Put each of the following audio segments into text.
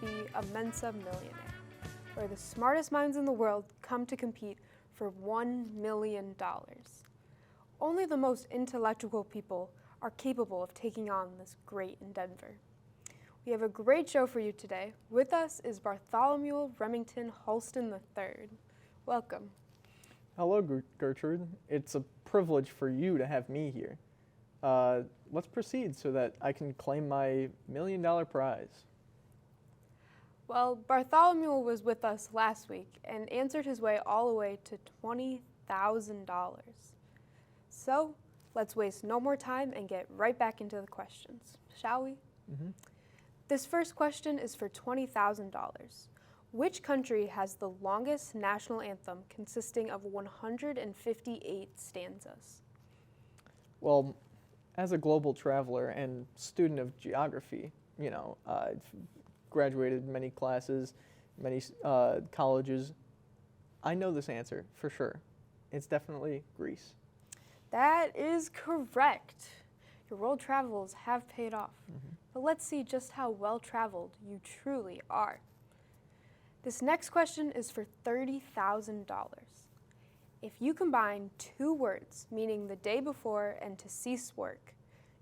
be a Mensa millionaire, where the smartest minds in the world come to compete for $1 million. Only the most intellectual people are capable of taking on this great endeavor. We have a great show for you today. With us is Bartholomew Remington Halston III. Welcome. Hello, Gertrude. It's a privilege for you to have me here. Let's proceed so that I can claim my $1 million prize. Well, Bartholomew was with us last week and answered his way all the way to $20,000. So let's waste no more time and get right back into the questions, shall we? Mm-hmm. This first question is for $20,000. Which country has the longest national anthem consisting of 158 stanzas? Well, as a global traveler and student of geography, I've graduated many classes, many colleges. I know this answer for sure. It's definitely Greece. That is correct. Your world travels have paid off. Mm-hmm. But let's see just how well-traveled you truly are. This next question is for $30,000. If you combine two words, meaning the day before and to cease work,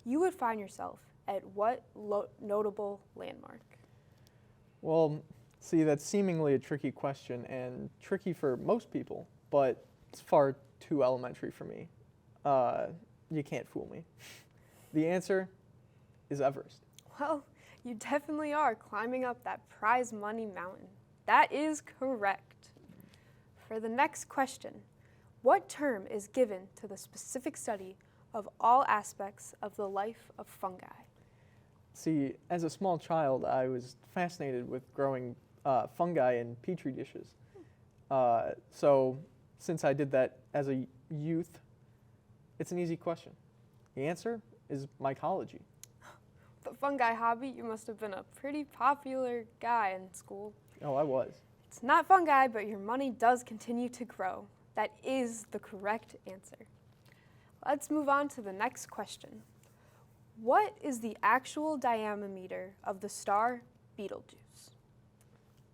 you would find yourself at what notable landmark? Well, see, that's seemingly a tricky question and tricky for most people, but it's far too elementary for me. You can't fool me. The answer is Everest. Well, you definitely are climbing up that prize money mountain. That is correct. For the next question, what term is given to the specific study of all aspects of the life of fungi? See, as a small child, I was fascinated with growing fungi in petri dishes. So since I did that as a youth, it's an easy question. The answer is mycology. The fungi hobby, you must have been a pretty popular guy in school. Oh, I was. It's not fungi, but your money does continue to grow. That is the correct answer. Let's move on to the next question. What is the actual diameter of the star Betelgeuse?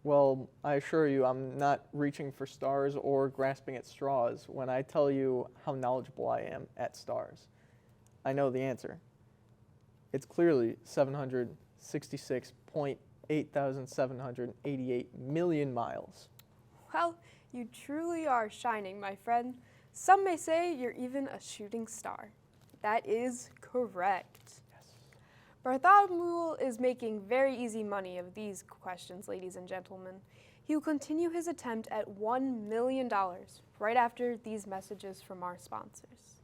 Well, I assure you I'm not reaching for stars or grasping at straws when I tell you how knowledgeable I am at stars. I know the answer. It's clearly 766.8788 million miles. Well, you truly are shining, my friend. Some may say you're even a shooting star. That is correct. Yes. Bartholomew is making very easy money of these questions, ladies and gentlemen. He will continue his attempt at $1 million right after these messages from our sponsors.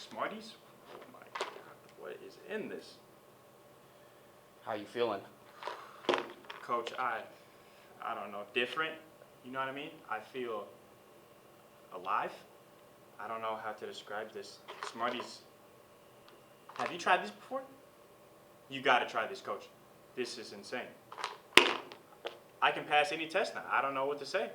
Smarties? Oh my God, what is in this? How you feeling? Coach, I don't know, different, you know what I mean? I feel alive. I don't know how to describe this. Smarties, have you tried this before? You gotta try this, Coach. This is insane. I can pass any test now. I don't know what to say.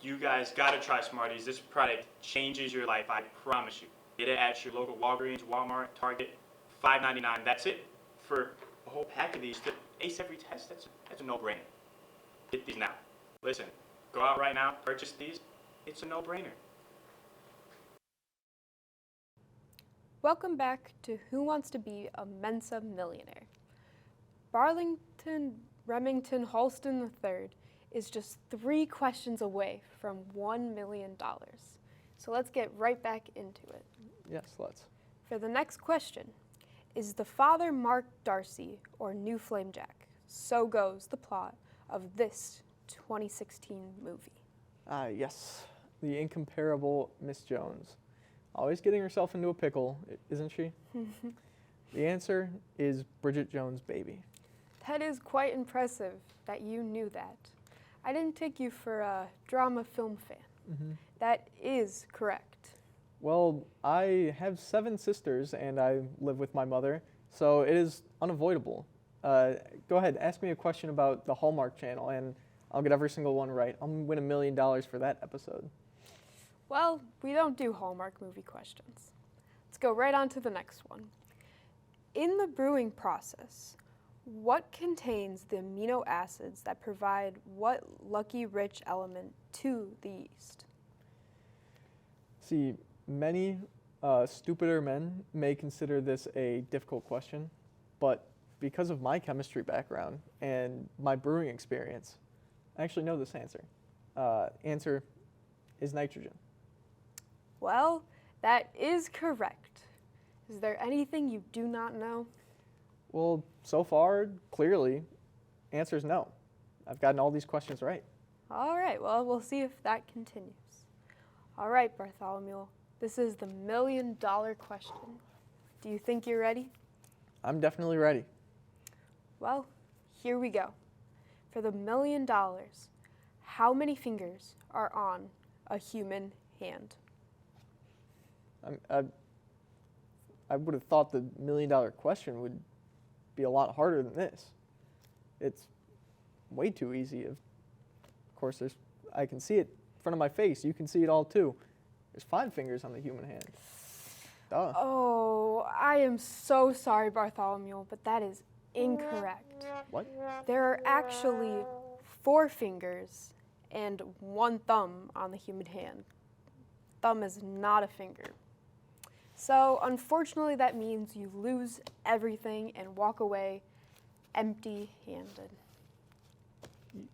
You guys gotta try Smarties. This product changes your life, I promise you. Get it at your local Walgreens, Walmart, Target, $5.99. That's it for a whole pack of these to ace every test. That's a no-brainer. Get these now. Listen, go out right now, purchase these. It's a no-brainer. Welcome back to Who Wants to Be a Mensa Millionaire? Barlington Remington Halston III is just 3 questions away from $1 million. So let's get right back into it. Yes, let's. For the next question, is the father Mark Darcy or New Flame Jack? So goes the plot of this 2016 movie. Yes, the incomparable Miss Jones. Always getting herself into a pickle, isn't she? The answer is Bridget Jones' Baby. That is quite impressive that you knew that. I didn't take you for a drama film fan. Mm-hmm. That is correct. Well, I have 7 sisters and I live with my mother, so it is unavoidable. Go ahead, ask me a question about the Hallmark Channel and I'll get every single one right. I'll win $1 million for that episode. Well, we don't do Hallmark movie questions. Let's go right on to the next one. In the brewing process, what contains the amino acids that provide what lucky rich element to the yeast? See, many stupider men may consider this a difficult question, but because of my chemistry background and my brewing experience, I actually know this answer. Answer is nitrogen. Well, that is correct. Is there anything you do not know? Well, so far, clearly, answer is no. I've gotten all these questions right. All right, well, we'll see if that continues. All right, Bartholomew, this is the $1 million question. Do you think you're ready? I'm definitely ready. Well, here we go. For the $1 million, how many fingers are on a human hand? I would have thought the $1 million question would be a lot harder than this. It's way too easy. Of course, I can see it in front of my face. You can see it all too. There's 5 fingers on the human hand. Duh. Oh, I am so sorry, Bartholomew, but that is incorrect. What? There are actually 4 fingers and 1 thumb on the human hand. Thumb is not a finger. So unfortunately, that means you lose everything and walk away empty-handed. You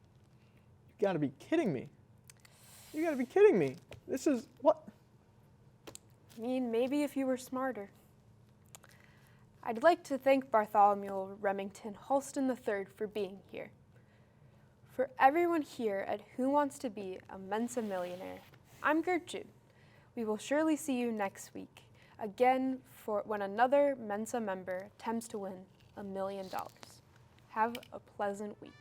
gotta be kidding me. You gotta be kidding me. This is, what? I mean, maybe if you were smarter. I'd like to thank Bartholomew Remington Halston III for being here. For everyone here at Who Wants to Be a Mensa Millionaire, I'm Gertrude. We will surely see you next week, again for when another Mensa member attempts to win $1 million. Have a pleasant week.